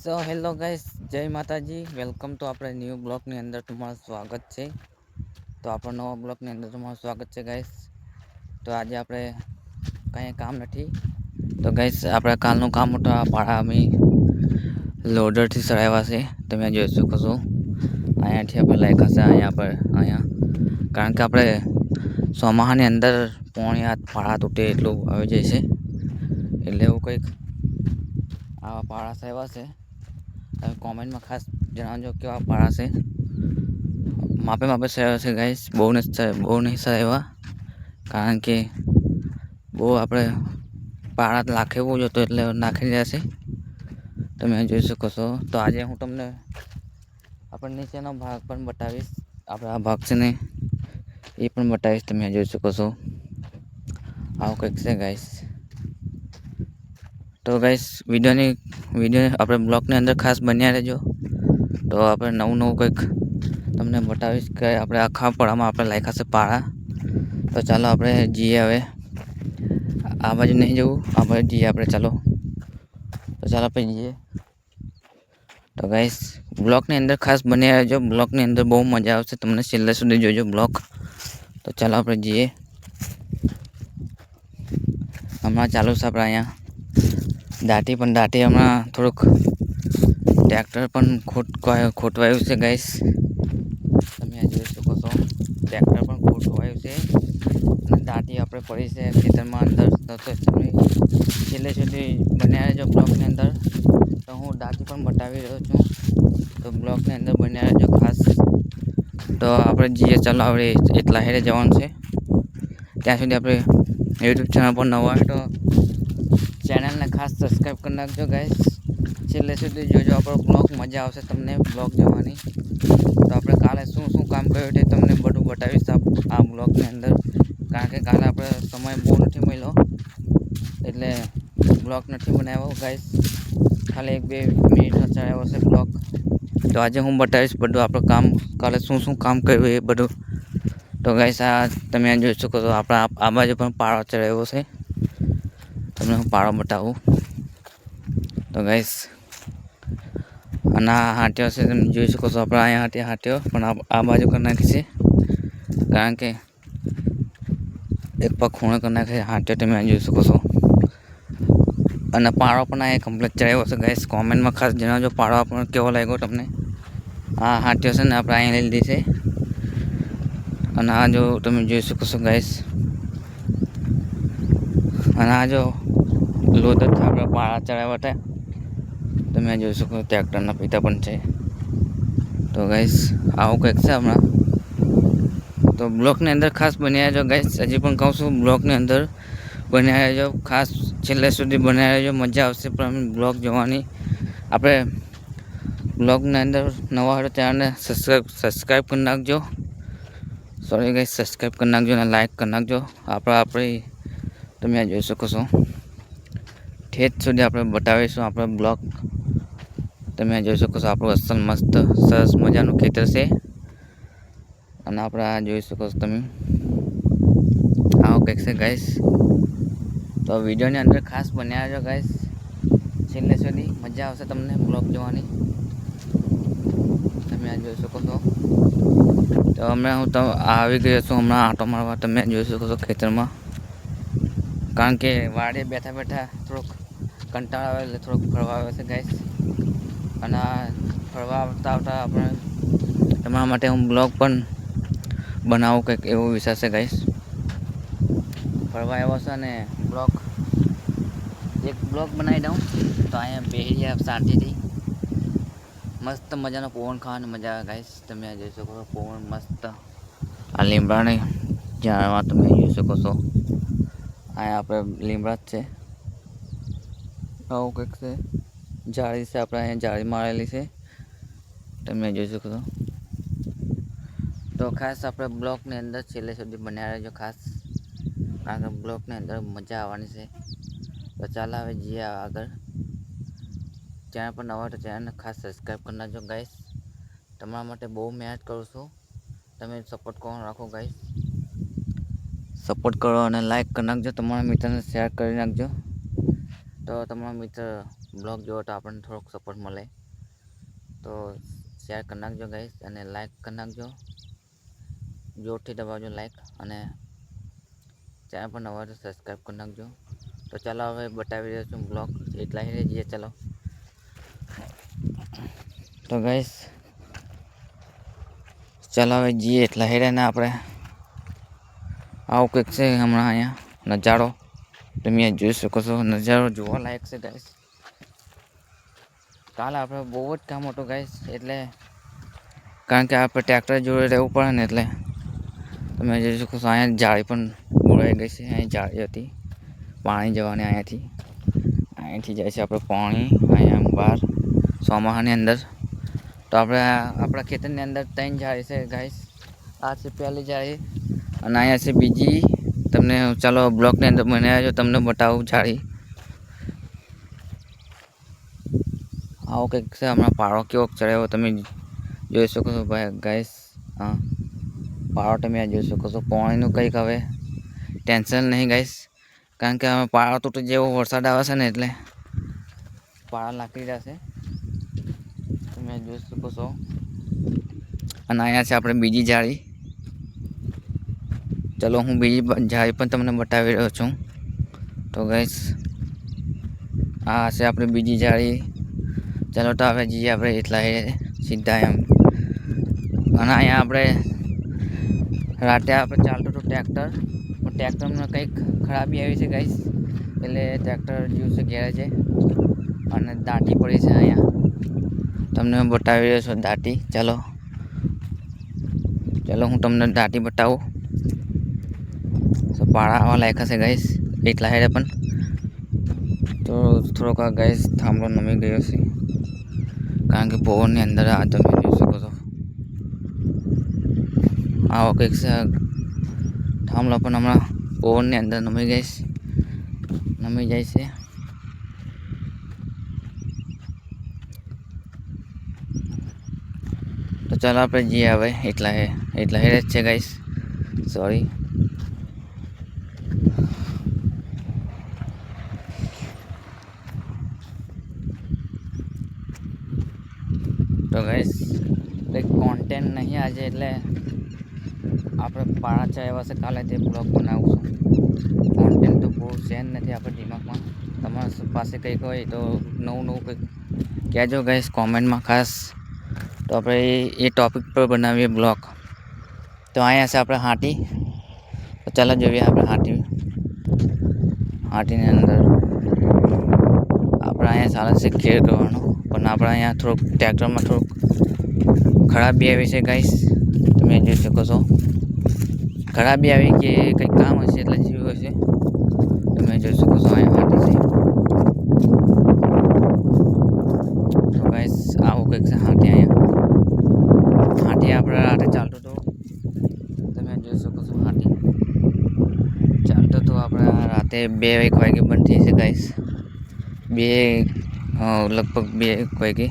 So hello guys, જય માતાજી. Welcome તો આપણે ન્યૂ બ્લોગની અંદર તમારું સ્વાગત છે. તો આપણો નવા બ્લોગની અંદર તમારું સ્વાગત છે ગાઈસ. તો આજે આપણે કંઈ કામ નથી. તો ગાઈસ આપણે કાલનું કામ હતું આ ભાડા અમે લોડરથી ચડાવ્યા છે. તમે જોઈ શકો છો. અહીંયાથી આપણે લાખ્યા છે અહીંયા કારણ કે આપણે ચોમાસાની અંદર પોણી હાથ ભાડા તૂટે એટલું આવી જાય છે. એટલે એવું કંઈક આવા ભાડા સેવા છે. તમે કોમેન્ટમાં ખાસ જણાવજો કેવા ભાડા છે. માપે સેવા છે ગાઈસ, બહુ નહીં એવા, કારણ કે બહુ આપણે ભાડા લાખે બહુ જોતો એટલે નાખી રહ્યા છે. તમે જોઈ શકો છો. તો આજે હું તમને આપણે નીચેનો ભાગ પણ બતાવીશ. આપણે આ ભાગ છે ને એ પણ બતાવીશ. તમે જોઈ શકો છો. આવું કંઈક છે ગાઈસ. તો ગાઈસ વિડીયો આપણે બ્લોગની અંદર ખાસ બન્યા રહેજો. તો આપણે નવું કંઈક તમને બતાવીશ કે આપણે આખા પડામાં આપણે લાખ્યા છે પાળા. તો ચાલો આપણે જઈએ. હવે આ બાજુ નહીં જવું, આ બાજુ જઈએ આપણે. ચાલો આપણે જઈએ. તો ગાઈસ બ્લોગની અંદર ખાસ બન્યા રહેજો. બ્લોગની અંદર બહુ મજા આવશે તમને, છેલ્લે સુધી જોજો બ્લોગ. તો ચાલો આપણે જઈએ. હમણાં ચાલુ છે આપણે અહીંયા દાટી હમણાં થોડુંક ટ્રેક્ટર પણ ખોટવાયું છે ગાઈસ. તમે જોઈ શકો છો. ટ્રેક્ટર પણ ખોટવાયું છે અને દાટી આપણે પડી છે ખેતરમાં અંદર. તો તમે છેલ્લે સુધી બન્યા રહેજો બ્લોગની અંદર. તો હું દાટી પણ બતાવી રહ્યો છું. તો બ્લોગની અંદર બન્યા રહેજો ખાસ. તો આપણે જઈએ. ચાલો આપણે એટલા હેરે જવાનું છે. ત્યાં સુધી આપણે યુટ્યુબ ચેનલ પર નવા હોય તો ચેનલને ખાસ સબસ્ક્રાઈબ કરી નાખજો ગાઈસ. છેલ્લે સુધી જોજો આપણો બ્લોગ. મજા આવશે તમને બ્લોગ જોવાની. તો આપણે કાલે શું કામ કર્યું તે તમને બધું બતાવીશ આ બ્લોગની અંદર. કારણ કે કાલે આપણે સમય બહુ નથી મળ્યો એટલે બ્લોગ નથી બનાવ્યો ગાઈસ. ખાલી 1-2 મિનિટનો ચડાવ્યો છે બ્લોગ. તો આજે હું બતાવીશ બધું આપણું કામ, કાલે શું કામ કર્યું એ બધું. તો ગાઈસ આ તમે જોઈ શકો છો. આપણે આ બાજુ પણ પાળો ચડાવ્યો છે. તમને હું પાળો બતાવું. તો ગાઈસ અને આ હાટીઓ છે, તમે જોઈ શકો છો. આપણે અહીંયા હાટીઓ પણ આ બાજુ કરી નાખી છે, કારણ કે એક પગ ખૂણો કરી નાખી હાટીઓ. તમે જોઈ શકો છો. અને પાળો પણ અહીંયા કમ્પ્લીટ ચડાવ્યો છે ગાઈસ. કોમેન્ટમાં ખાસ જણાવજો પાળો આપણને કેવો લાગ્યો તમને. આ હાટીઓ છે ને આપણે અહીંયા લઈ લીધી છે. અને આ જો તમે જોઈ શકો છો ગાઈસ. અને આ જો લોદ આપણે પાળા ચડાવ્યા હતા. તમે જોઈ શકો. ટ્રેક્ટરના પિતા પણ છે. તો ગાઈસ આવું કંઈક છે હમણાં. તો બ્લોગની અંદર ખાસ બન્યા રહેજો ગાઈસ. હજી પણ કહું છું, બ્લોગની અંદર બન્યા રહેજો ખાસ. છેલ્લે સુધી બન્યા રહેજો, મજા આવશે પણ બ્લોગ જોવાની. આપણે બ્લોગની અંદર નવા હોય ચેનલને સબસ્ક્રાઈબ કરી નાખજો. સોરી ગાઈસ, સબસ્ક્રાઈબ કરી નાખજો અને લાઈક કરી નાખજો. આપણી તમે જોઈ શકો છો. ઠેઠ સુધી આપણે બતાવીશું આપણો બ્લોગ. તમે જોઈ શકો છો. આપણું અસલ મસ્ત સરસ મજાનું ખેતર છે. અને આપણે આ જોઈ શકો છો તમે. આવું કંઈક છે ગાઈસ. તો વિડીયોની અંદર ખાસ બન્યા રહેજો ગાઈસ. છેલ્લે સુધી મજા આવશે તમને બ્લોગ જોવાની. તમે આ જોઈ શકો છો. તો હમણાં હું આવી ગયો છું હમણાં આંટો મારવા. તમે જોઈ શકો છો ખેતરમાં. કારણ કે વાડીએ બેઠા થોડુંક કંટાળો આવે એટલે થોડુંક ફરવા આવે છે ગાઈસ. અને આ ફરવા આવતા આપણે તમારા માટે હું બ્લોગ પણ બનાવું, કંઈક એવો વિચાર છે ગાઈસ. ફરવા આવ્યો છે અને એક બ્લોગ બનાવી દઉં. તો અહીંયા બેસી જાય શાંતિથી. મસ્ત મજાનો પવન ખાવાની મજા આવે ગાઈસ. તમે જોઈ શકો છો. પવન મસ્ત. આ લીમડાની ઝાડમાં તમે જોઈ શકો છો. અહીંયા આપણે લીમડા જ છે. આવું કંઈક છે. જાળી છે આપણે અહીંયા, જાળી મારેલી છે. તમે જોઈ શકો છો. તો ખાસ આપણે બ્લોગની અંદર છેલ્લે સુધી બન્યા રહેજો ખાસ, કારણ કે બ્લોગની અંદર મજા આવવાની છે. તો ચાલો હવે જઈએ આગળ. ચેનલ પર નવા તો ચેનલને ખાસ સબસ્ક્રાઈબ કરી નાખજો ગાઈસ. તમારા માટે બહુ મહેનત કરું છું. તમે સપોર્ટ કરવાનું રાખો ગાઈસ. સપોર્ટ કરો અને લાઈક કરી નાખજો. તમારા મિત્રને શેર કરી નાખજો. તો તમારા મિત્ર બ્લોગ જોવો તો આપણને થોડોક સપોર્ટ મળે. તો શેર કરી નાખજો ગાઈસ અને લાઈક કરી નાખજો, જોરથી દબાવજો લાઈક, અને ચેનલ પર નવા હોય તો સબસ્ક્રાઈબ કરી નાખજો. તો ચાલો હવે બતાવી રહ્યો છું બ્લોગ, એટલા ही રહીએ ચાલો. તો ગાઈસ ચાલો હવે જઈએ એટલા હેડે ને આપણે આવું કંઈક છે હમણાં અહીંયા નજારો, તમે જોઈ શકો છો. નજારો જોવા લાયક છે ગાઈસ. કાલે આપણે બહુ જ કામ હતું ગાઈસ, એટલે કારણ કે આપણે ટ્રેક્ટર જોડે રહેવું પડે ને, એટલે તમે જોઈ શકો છો. અહીંયા જાળી પણ ઉડાઈ ગઈ છે. અહીં જાળી હતી પાણી જવાની, અહીંયાથી જાય છે આપણે પાણી અહીંયા બહાર ચોમાસાની અંદર. તો આપણે આપણા ખેતરની અંદર 3 જાળી છે ગાઈસ. આ છે પહેલી જાળી અને અહીંયા છે બીજી. તમને ચાલો બ્લોકની અંદર બનાવ્યા જો તમને બતાવું જાળી. આવો કંઈક છે. હમણાં પાળો કેવો ચડાવ્યો તમે જોઈ શકો છો ભાઈ ગાઈસ. હા, પાળો તમે જોઈ શકો છો. પાણીનું કંઈક હવે ટેન્શન નહીં ગાઈસ, કારણ કે હવે પાળો તૂટે જેવો વરસાદ આવે છે ને, એટલે પાળા લાગી રહ્યા છે તમે જોઈ શકો છો. અને અહીંયા છે આપણે બીજી જાળી. ચલો હું બીજી જાળી પણ તમને બતાવી રહ્યો છું. તો ગાઈસ આ છે આપણી બીજી જાળી. ચાલો તો હવે જઈએ આપણે એટલા સીધા એમ. અને અહીંયા આપણે રાતે આપણે ચાલતું હતું ટ્રેક્ટરમાં કંઈક ખરાબી આવી છે ગાઈસ, એટલે ટ્રેક્ટર જ્યું છે ગેરેજે અને દાટી પડી છે. અહીંયા તમને બતાવી રહ્યો છું દાટી. ચાલો હું તમને દાટી બતાવું. તો પાળા આવવા લાયક હશે ગાઈસ એટલા હેડે પણ. તો થોડોક ગાઈસ થાંભલો નમી ગયો છે, કારણ કે પવનની અંદર આ તમે જોઈ શકો છો. આવો કંઈક છે થાંભલો પણ હમણાં પવનની અંદર નમી જાય છે. તો ચાલો આપણે જઈએ હવે એટલા હેડે જ છે ગાઈસ. સોરી. તો ગાઈસ કંઈક કોન્ટેન્ટ નહીં આજે, એટલે આપણે પાળા ચડાવ્યા છે કાલે, તે બ્લોગ બનાવું છું. કોન્ટેન્ટ તો બહુ છે નથી આપણે દિમાગમાં. તમારા પાસે કંઈક હોય તો નવું કંઈક કહેજો ગાઈસ કોમેન્ટમાં ખાસ. તો આપણે એ ટૉપિક પર બનાવીએ બ્લોગ. તો અહીંયા છે આપણે હાથી. તો ચાલો જોઈએ આપણે હાથીની અંદર આપણે અહીંયા ચાલે છે ખેડ કરવાનો, પણ આપણે અહીંયા થોડુંક ટ્રેક્ટરમાં થોડુંક ખરાબી આવી છે ગાઈસ. તમે જોઈ શકો છો. ખરાબી આવી કે કંઈક કામ હશે એટલે જેવું હશે. તમે જોઈ શકો છો અહીંયા હાથી છે. તો ગાઈસ આવું કંઈક છે હાથી. હાથી આપણે રાતે ચાલતું હતું, તમે જોઈ શકો છો. હાથી ચાલતું હતું આપણે રાતે 2-1 વાગે બંધ થઈ છે ગાઈસ. લગભગ 2-1 વાગે.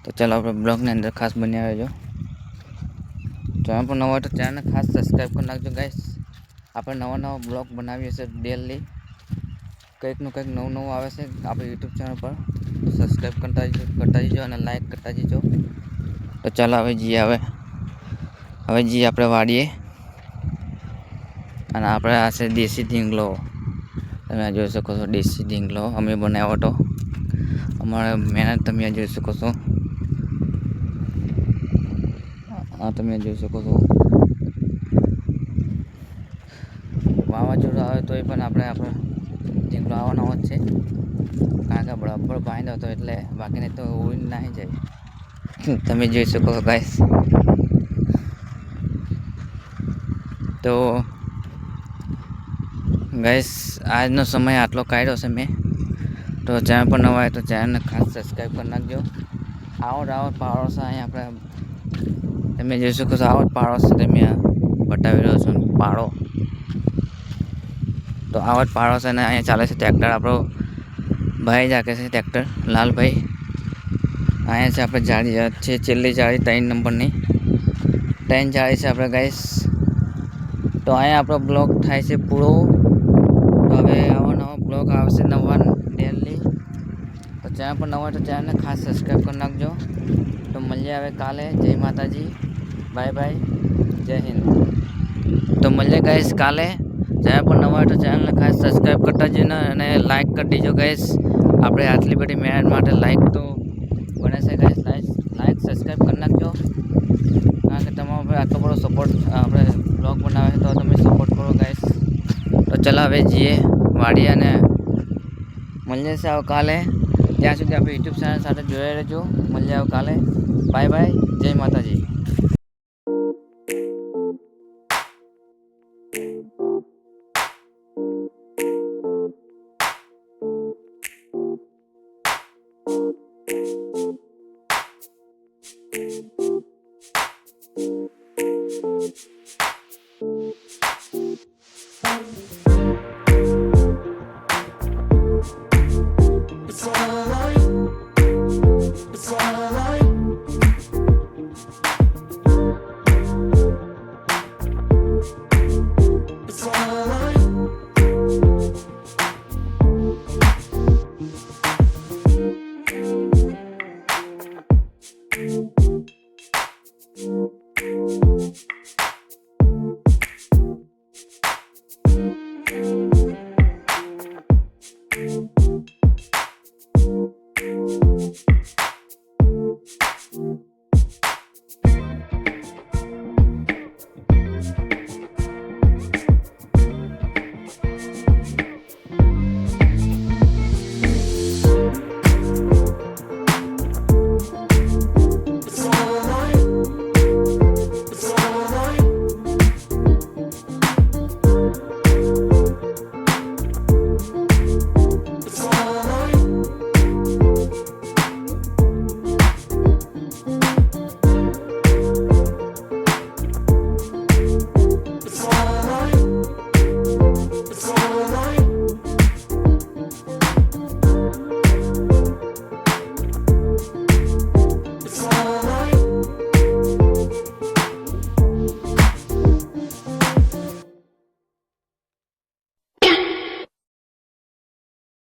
તો ચાલો આપણે બ્લોગની અંદર ખાસ બન્યા રહેજો. ચેનલ પર નવા હોય તો ચેનલને ખાસ સબસ્ક્રાઈબ કરી નાખજો ગાઈસ. આપણે નવા બ્લોગ બનાવીએ છીએ ડેલી. કંઈકનું કંઈક નવું આવે છે આપણે યુટ્યુબ ચેનલ પર. તો સબસ્ક્રાઈબ કરતા જજો અને લાઈક કરતા જજો. તો ચાલો હવે જઈએ આપણે વાડીએ. અને આપણે આ છે દેશી ઢીંગલો. તમે જોઈ શકો છો દેશી ઢીંગલો અમે બનાવ્યો હતો. અમારે મહેનત તમે જોઈ શકો છો. તમે જોઈ શકો છો. વાવાઝોડું આવે તો પણ આપણે ઢીંગલો આવવાનો જ છે, કારણ કે બરાબર બાંધ્યો હતો, એટલે બાકીને તો ઉડીને નાહી જાય. તમે જોઈ શકો છો ગાઈસ. તો ગાઈસ આજનો સમય આટલો કાઢ્યો છે મેં. તો ચેનલ પર નવા હોય તો ચેનલને ખાસ સબસ્ક્રાઈબ કરી નાખજો. આવો પાળો છે અહીંયા આપણે. તમે જોઈ શકો છો આવો પાળો છે, તમે બતાવી રહ્યો છો પાળો. તો આવો જ પાળો છે ને અહીંયા ચાલે છે ટ્રેક્ટર. આપણો ભાઈ જ હાકે છે ટ્રેક્ટર, લાલભાઈ. અહીંયા છે આપણે જાળી છે, છેલ્લી જાળી 3 નંબરની 3 જાળી છે આપણે ગાઈસ. તો અહીંયા આપણો બ્લોગ થાય છે પૂરો. તો હવે આવો નવો બ્લોગ આવશે નવા ડેલી. તો ચેનલ પર નવા હોય તો ચેનલને ખાસ સબસ્ક્રાઈબ કરી નાખજો. તો મળીએ હવે કાલે. જય માતાજી, બાય બાય, જય હિન્દ. તો મળીએ ગાઈસ કાલે. ચેનલ પર નવા હોય તો ચેનલને ખાસ સબસ્ક્રાઈબ કરતા જઈને અને લાઇક કરી દીજો ગાઈસ. આપણે આટલી બધી મહેનત માટે લાઇક તો બને છે ગાઈસ. લાઇક સબસ્ક્રાઈબ કરી નાખજો, કારણ કે તમારો આટલો બધો સપોર્ટ આપણે બ્લોગ બનાવે તો તમે સપોર્ટ કરો ગાઈસ. તો ચાલો હવે જઈએ વાડીએ અને મળીએ છે કાલે. ત્યાં સુધી આપણે યુટ્યુબ ચેનલ સાથે જોડાઈ રહેજો. મળીએ કાલે. બાય બાય, જય માતાજી.